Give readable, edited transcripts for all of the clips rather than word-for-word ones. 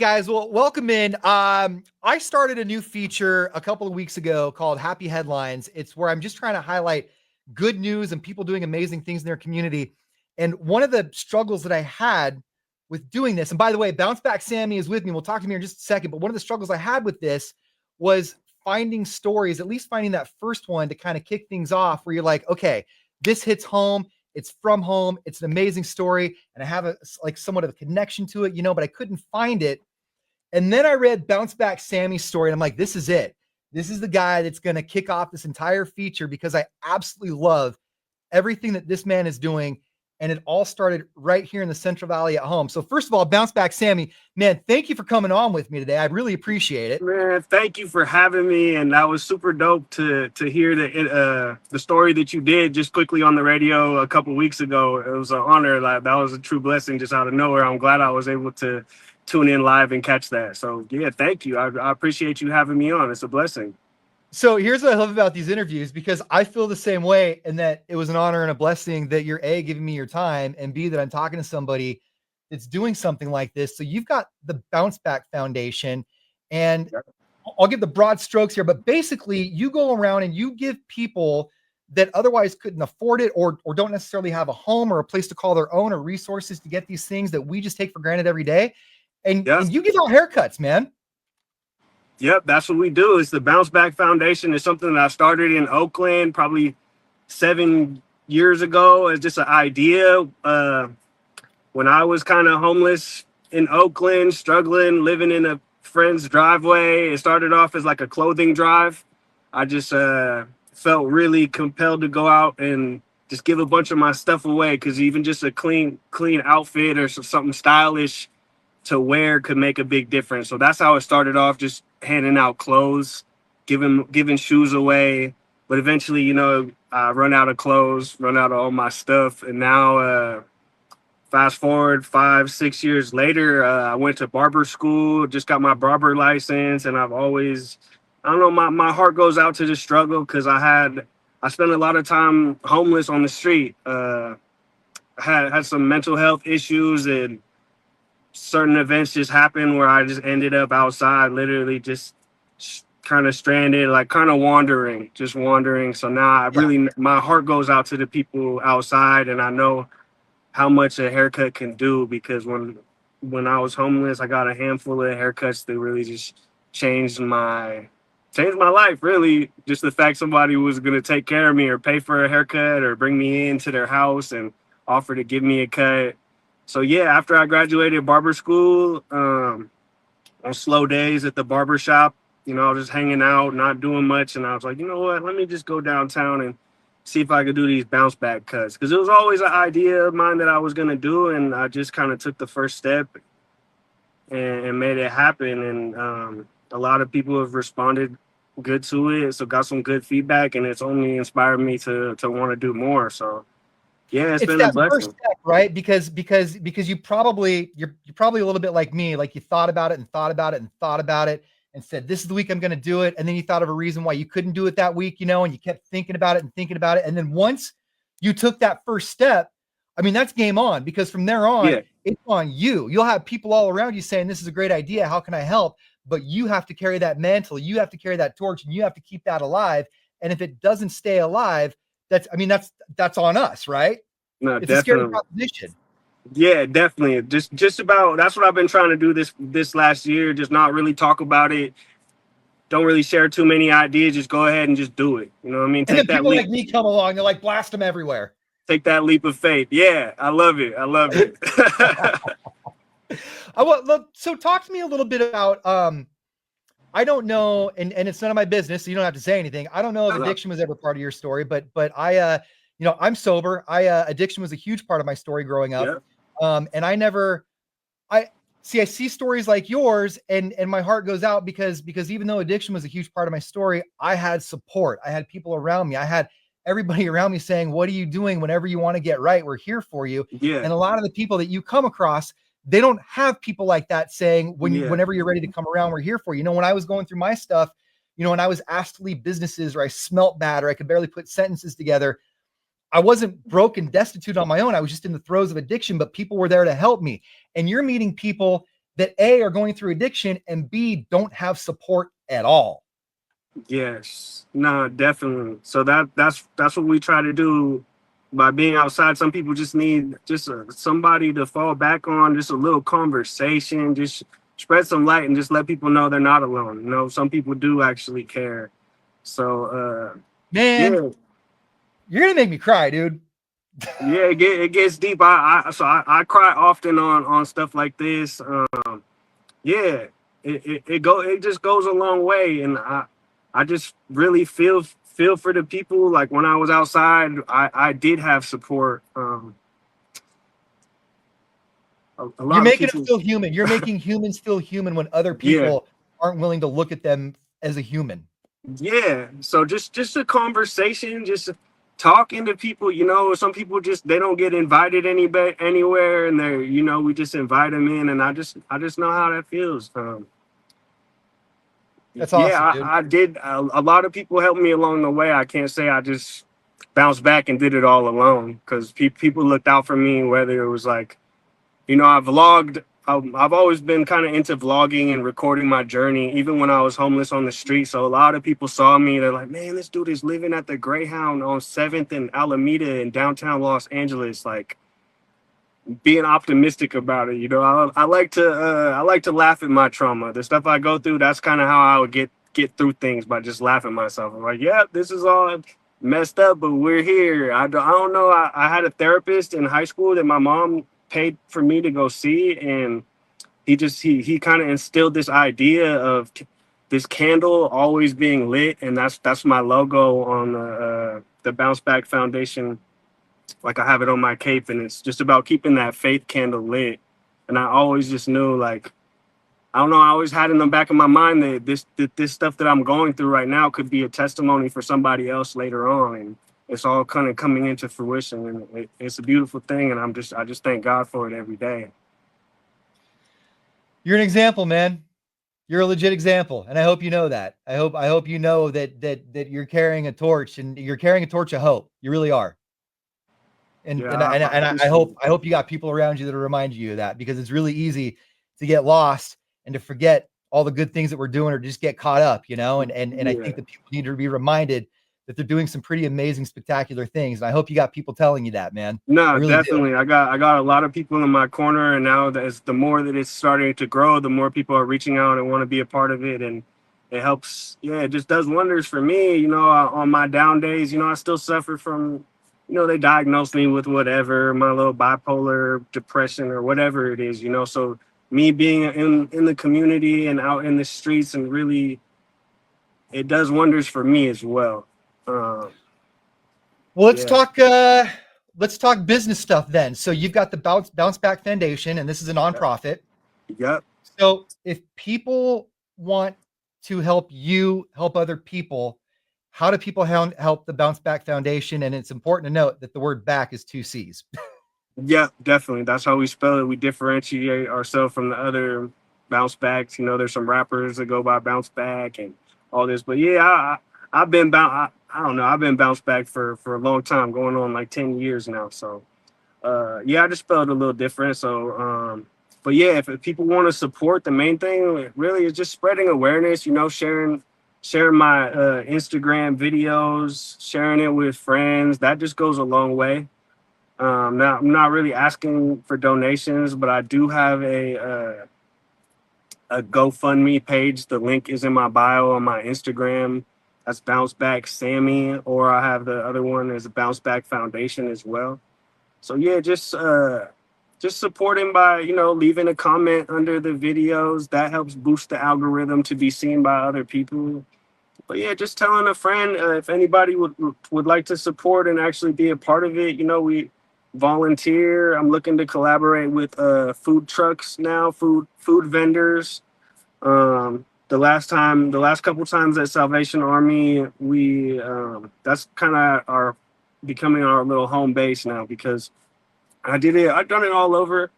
Guys, well, welcome in. I started a new feature a couple of weeks ago called Happy Headlines. It's where I'm just trying to highlight good news and people doing amazing things in their community. And one of the struggles that I had with doing this, and by the way, Bounce Bacc Sammy is with me. We'll talk to me in just a second. But one of the struggles I had with this was finding stories, at least finding that first one to kind of kick things off where you're like, okay, this hits home. It's from home. It's an amazing story. And I have like somewhat of a connection to it, but I couldn't find it. And then I read Bounce Bacc Sammy's story, and I'm like, this is it. This is the guy that's going to kick off this entire feature because I absolutely love everything that this man is doing. And it all started right here in the Central Valley at home. So first of all, Bounce Bacc Sammy, man, thank you for coming on with me today. I really appreciate it. Man, thank you for having me. And that was super dope to hear the story that you did just quickly on the radio a couple weeks ago. It was an honor. Like, that was a true blessing just out of nowhere. I'm glad I was able to tune in live and catch that. So yeah, thank you. I appreciate you having me on. It's a blessing. So here's what I love about these interviews, because I feel the same way, and that it was an honor and a blessing that you're A, giving me your time, and B, that I'm talking to somebody that's doing something like this. So you've got the Bounce Bacc Foundation, and I'll give the broad strokes here, but basically you go around and you give people that otherwise couldn't afford it or don't necessarily have a home or a place to call their own or resources to get these things that we just take for granted every day. And you give out haircuts, man. Yep, that's what we do. It's the Bounce Bacc Foundation. It's something that I started in Oakland probably 7 years ago as just an idea. When I was kind of homeless in Oakland, struggling, living in a friend's driveway, it started off as like a clothing drive. I just felt really compelled to go out and just give a bunch of my stuff away, because even just a clean outfit or something stylish to wear could make a big difference. So that's how it started off, just handing out clothes, giving shoes away. But eventually, I run out of clothes, run out of all my stuff. And now, fast forward 5-6 years later, I went to barber school, just got my barber license. And I've always, I don't know, my heart goes out to the struggle, because I spent a lot of time homeless on the street. I had some mental health issues, and certain events just happened where I just ended up outside, literally just kind of stranded, like kind of wandering. So now my heart goes out to the people outside, and I know how much a haircut can do, because when I was homeless, I got a handful of haircuts that really just changed my life, really. Just the fact somebody was going to take care of me or pay for a haircut or bring me into their house and offer to give me a cut. So yeah, after I graduated barber school, on slow days at the barber shop, I was just hanging out, not doing much. And I was like, you know what, let me just go downtown and see if I could do these bounce back cuts. Because it was always an idea of mine that I was going to do. And I just kind of took the first step and made it happen. And a lot of people have responded good to it. So got some good feedback, and it's only inspired me to want to do more. So yeah, it's been that a blessing. First step, right? Because you're probably a little bit like me. Like, you thought about it and thought about it and thought about it and said, this is the week I'm going to do it. And then you thought of a reason why you couldn't do it that week, and you kept thinking about it and thinking about it. And then once you took that first step, I mean, that's game on, because from there on, it's on you. You'll have people all around you saying, this is a great idea. How can I help? But you have to carry that mantle. You have to carry that torch, and you have to keep that alive. And if it doesn't stay alive, that's on us, right? No, it's definitely. A scary proposition. Yeah, definitely. Just about, that's what I've been trying to do this last year. Just not really talk about it. Don't really share too many ideas. Just go ahead and just do it. You know what I mean? And then people like me come along, they're like, blast them everywhere. Take that leap of faith. Yeah, I love it. So talk to me a little bit about, I don't know, and it's none of my business, so you don't have to say anything. I don't know if addiction was ever part of your story, but I, I'm sober. Addiction was a huge part of my story growing up. Yeah. And I see stories like yours, and my heart goes out because even though addiction was a huge part of my story, I had support. I had people around me. I had everybody around me saying, what are you doing? Whenever you want to get right, we're here for you. Yeah. And a lot of the people that you come across, they don't have people like that saying, whenever you're ready to come around, we're here for you. When I was going through my stuff, when I was asked to leave businesses, or I smelt bad, or I could barely put sentences together, I wasn't broke and destitute on my own. I was just in the throes of addiction, but people were there to help me. And you're meeting people that A, are going through addiction, and B, don't have support at all. Yes, no, definitely. So that's what we try to do by being outside. Some people just need just somebody to fall back on, just a little conversation, just spread some light and just let people know they're not alone. You know, some people do actually care. So Man, yeah, you're gonna make me cry, dude. yeah, it gets deep. I cry often on stuff like this. Yeah, it just goes a long way, and I just really feel for the people. Like when I was outside, I did have support. A You're lot of making them people. feel human. You're making humans feel human when other Yeah, people aren't willing to look at them as a human. yeah. So just a conversation, just talking to people. You know, some people just they don't get invited anywhere, and they're we just invite them in, and I just know how that feels. That's Yeah, awesome, dude. I did. A lot of people helped me along the way. I can't say I just bounced back and did it all alone because people looked out for me. Whether it was like, I vlogged. I've always been kind of into vlogging and recording my journey, even when I was homeless on the street. So a lot of people saw me. They're like, "Man, this dude is living at the Greyhound on 7th and Alameda in downtown Los Angeles." Like, being optimistic about it. I like to laugh at my trauma. The stuff I go through, that's kind of how I would get through things, by just laughing at myself. I'm like, yeah, this is all messed up, but we're here. I don't know. I had a therapist in high school that my mom paid for me to go see, and he kind of instilled this idea of this candle always being lit, and that's my logo on the Bounce Bacc Foundation. Like, I have it on my cape, and it's just about keeping that faith candle lit. And I always just knew, like, I don't know, I always had in the back of my mind that this stuff that I'm going through right now could be a testimony for somebody else later on. And it's all kind of coming into fruition, and it's a beautiful thing. And I just thank God for it every day. You're an example, man. You're a legit example, and I hope you know that. I hope you know that you're carrying a torch, and you're carrying a torch of hope. You really are. And Yeah, and I, and I, I and I appreciate hope it. I hope you got people around you that will remind you of that, because it's really easy to get lost and to forget all the good things that we're doing, or just get caught up, and I Yeah. think that people need to be reminded that they're doing some pretty amazing, spectacular things. And I hope you got people telling you that, man. I No, really do. definitely. I got a lot of people in my corner, and now as the more that it's starting to grow, the more people are reaching out and want to be a part of it, and it helps. Yeah, it just does wonders for me. On my down days, I still suffer from, they diagnosed me with whatever, my little bipolar depression or whatever it is. So me being in the community and out in the streets, and really, it does wonders for me as well. Um, Well, yeah. let's talk business stuff then. So you've got the Bounce Bacc Foundation, and this is a nonprofit. Yep. So if people want to help you help other people, how do people help the Bounce Bacc Foundation? And it's important to note that the word back is 2 C's. Yeah, definitely. That's how we spell it. We differentiate ourselves from the other bounce backs. There's some rappers that go by bounce back and all this. But yeah, I've been I don't know. I've been bounce back for a long time, going on like 10 years now. So yeah, I just spelled it a little different. So but yeah, if people want to support, the main thing really is just spreading awareness, sharing my Instagram videos, sharing it with friends. That just goes a long way. Now I'm not really asking for donations, but I do have a GoFundMe page. The link is in my bio on my Instagram. That's Bounce Bacc Sammy, or I have the other one is Bounce Bacc Foundation as well. So yeah, just supporting by leaving a comment under the videos. That helps boost the algorithm to be seen by other people. But yeah, just telling a friend, if anybody would like to support and actually be a part of it. We volunteer. I'm looking to collaborate with food trucks now, food vendors. The last couple times at Salvation Army, we that's kind of our becoming our little home base now, because I've done it all over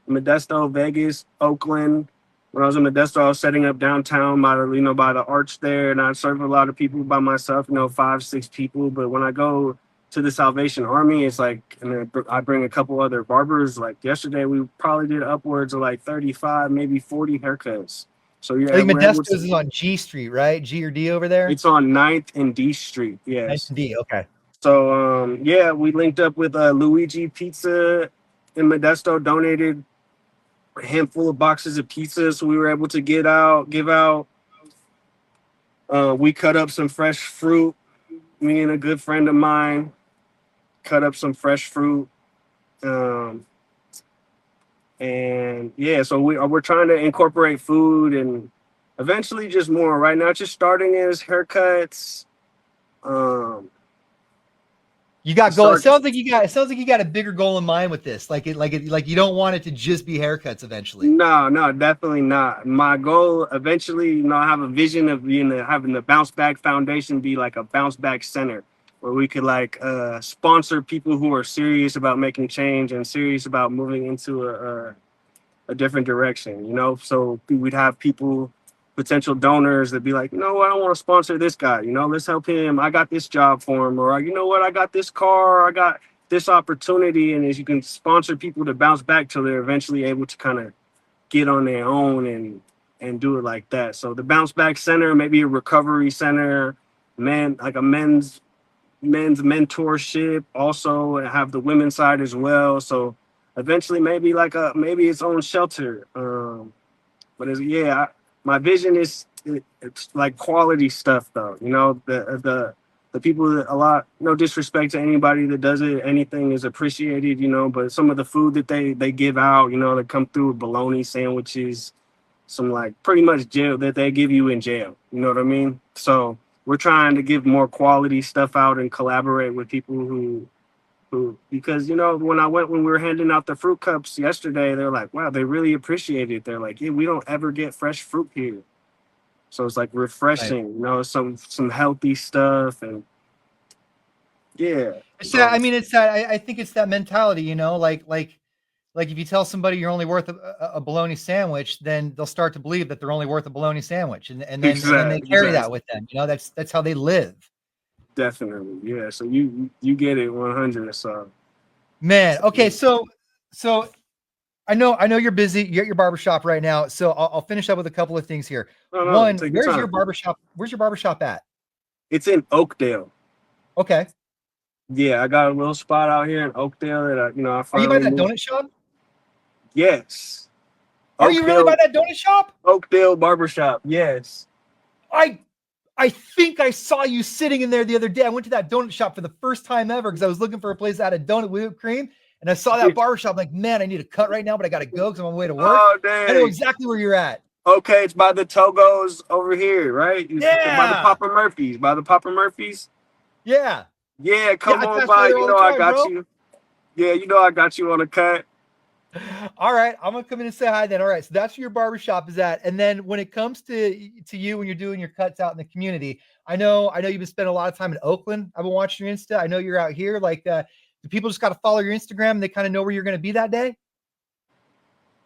Modesto, Vegas, Oakland. When I was in Modesto, I was setting up downtown by the arch there, and I served a lot of people by myself, 5, 6 people. But when I go to the Salvation Army. It's like, and then I bring a couple other barbers. Like yesterday, we probably did upwards of like 35, maybe 40 haircuts. So I think we're able Modesto's to. is on G Street, right? G or D over there? It's on Ninth and D Street. Ninth Yes. and D. Okay. So yeah, we linked up with Luigi Pizza in Modesto, donated a handful of boxes of pizza, so we were able to give out. We cut up some fresh fruit. Me and a good friend of mine cut up some fresh fruit. Um, and yeah, so we're trying to incorporate food and eventually just more. Right now, just starting as haircuts. Um, You got goal. start It sounds like you got a bigger goal in mind with this. Like you don't want it to just be haircuts eventually. No, definitely not. My goal eventually, I have a vision of having the Bounce Bacc Foundation be like a Bounce Bacc Center, where we could like sponsor people who are serious about making change and serious about moving into a different direction. So we'd have people, potential donors, that be like, you know what, I want to sponsor this guy. Let's help him. I got this job for him, or you know what, I got this car. I got this opportunity, and as you can sponsor people to bounce back till they're eventually able to kind of get on their own and do it like that. So the Bounce Bacc Center, maybe a recovery center, like a men's mentorship, also have the women's side as well. So eventually maybe maybe its own shelter. But my vision is it's like quality stuff though. The people that, a lot, no disrespect to anybody that does it, anything is appreciated, but some of the food that they give out, they come through with bologna sandwiches, some like pretty much jail that they give you in jail. You know what I mean? So we're trying to give more quality stuff out and collaborate with people who because when we were handing out the fruit cups yesterday, they're like, wow, they really appreciate it. They're like, yeah, we don't ever get fresh fruit here. So it's like Right. refreshing, some healthy stuff. And yeah. It's that. So I mean, it's that. I think it's that mentality. Like if you tell somebody you're only worth a bologna sandwich, then they'll start to believe that they're only worth a bologna sandwich, and then they carry that exactly. with them. That's how they live. Definitely. Yeah. So you get it 100. So Man. Okay. So I know you're busy. You're at your barbershop right now. So I'll finish up with a couple of things here. no, One, take your where's your time. barbershop? Where's your barbershop at? It's in Oakdale. Okay. Yeah, I got a little spot out here in Oakdale that I Are you by finally that moved. donut shop? Yes. Are you really by Oakdale that donut shop? Oakdale Barbershop. Yes. I I think I saw you sitting in there the other day. I went to that donut shop for the first time ever because I was looking for a place that had a donut with whipped cream. And I saw that barbershop, like, man, I need a cut right now, but I got to go because I'm on my way to work. Oh I know dang. exactly where you're at. Okay, it's by the Togos over here, right? By the Yeah. Papa Murphys. By the Papa Murphys. Yeah. Yeah, Yeah. come I on pass by by. there all the I time, got bro. you. Yeah, I got you on a cut. All right. I'm going to come in and say hi then. All right. So that's where your barbershop is at. And then when it comes to you, when you're doing your cuts out in the community, I know you've been spending a lot of time in Oakland. I've been watching your Insta. I know you're out here. Like, do people just got to follow your Instagram and they kind of know where you're going to be that day?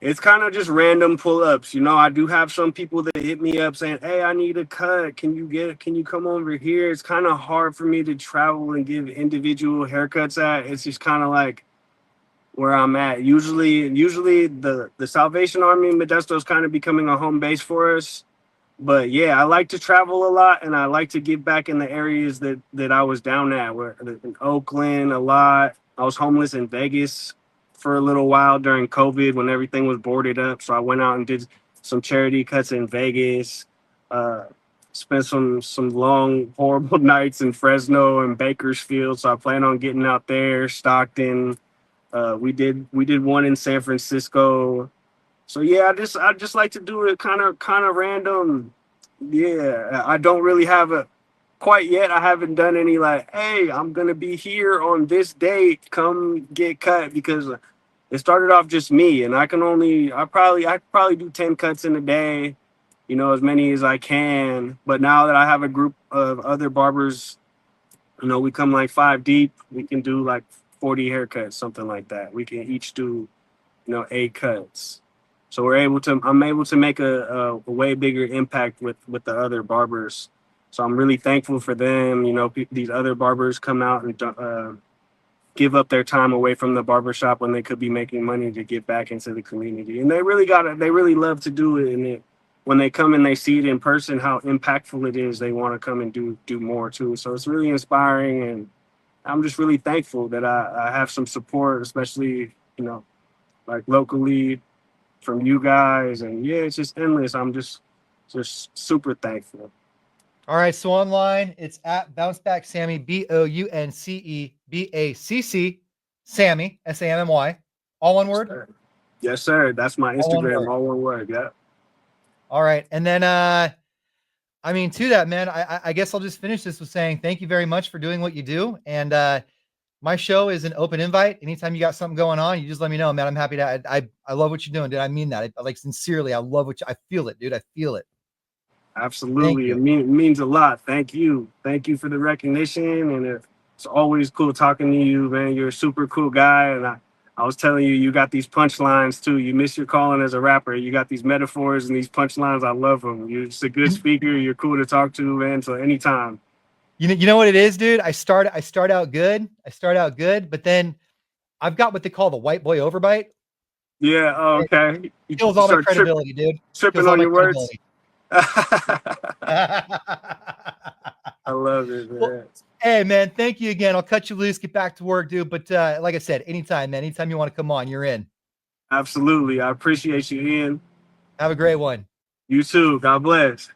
It's kind of just random pull-ups. I do have some people that hit me up saying, "Hey, I need a cut. Can you come over here?" It's kind of hard for me to travel and give individual haircuts at. It's just kind of like where I'm at. Usually the Salvation Army in Modesto is kind of becoming a home base for us. But yeah, I like to travel a lot, and I like to get back in the areas that I was down at, where in Oakland a lot. I was homeless in Vegas for a little while during COVID when everything was boarded up. So I went out and did some charity cuts in Vegas. Uh, Spent some long horrible nights in Fresno and Bakersfield. So I plan on getting out there, Stockton. We did one in San Francisco. So yeah, I just like to do it kind of random. Yeah, I don't really have a quite yet. I haven't done any like, hey, I'm gonna be here on this date. Come get cut, because it started off just me, and I probably do 10 cuts in a day, as many as I can. But now that I have a group of other barbers, we come like 5 deep. We can do like 40 haircuts, something like that. We can each do 8 cuts. So I'm able to make a way bigger impact with the other barbers. So I'm really thankful for them. You know, these other barbers come out and give up their time away from the barbershop when they could be making money to get back into the community. And they really got it. They really love to do it. And when they come and they see it in person, how impactful it is, they want to come and do more too. So it's really inspiring. And I'm just really thankful that I have some support, especially, you know, like locally from you guys. And yeah, it's just endless. I'm just super thankful. All right. So online, it's at Bounce Bacc Sammy, BOUNCEBACC, Sammy, SAMMY. All one word? Sir. Yes, sir. That's my Instagram, all one word. Yeah. All right. And then, I mean, to that, man, I guess I'll just finish this with saying thank you very much for doing what you do. And my show is an open invite. Anytime you got something going on, you just let me know, man. I'm happy to. I love what you're doing, dude. I mean that. Like sincerely, I love what I feel it, dude. I feel it. Absolutely. It means a lot. Thank you. Thank you for the recognition. And it's always cool talking to you, man. You're a super cool guy. And I was telling you, you got these punchlines too. You miss your calling as a rapper. You got these metaphors and these punchlines. I love them. You're just a good speaker. You're cool to talk to, man. So anytime. You know what it is, dude? I start out good, but then I've got what they call the white boy overbite. Yeah. Oh, okay. It kills all my credibility, dude. Tripping on your words. I love it, man. Well, hey, man, thank you again. I'll cut you loose, get back to work, dude. But like I said, anytime, man, anytime you want to come on, you're in. Absolutely. I appreciate you, Ian. Have a great one. You too. God bless.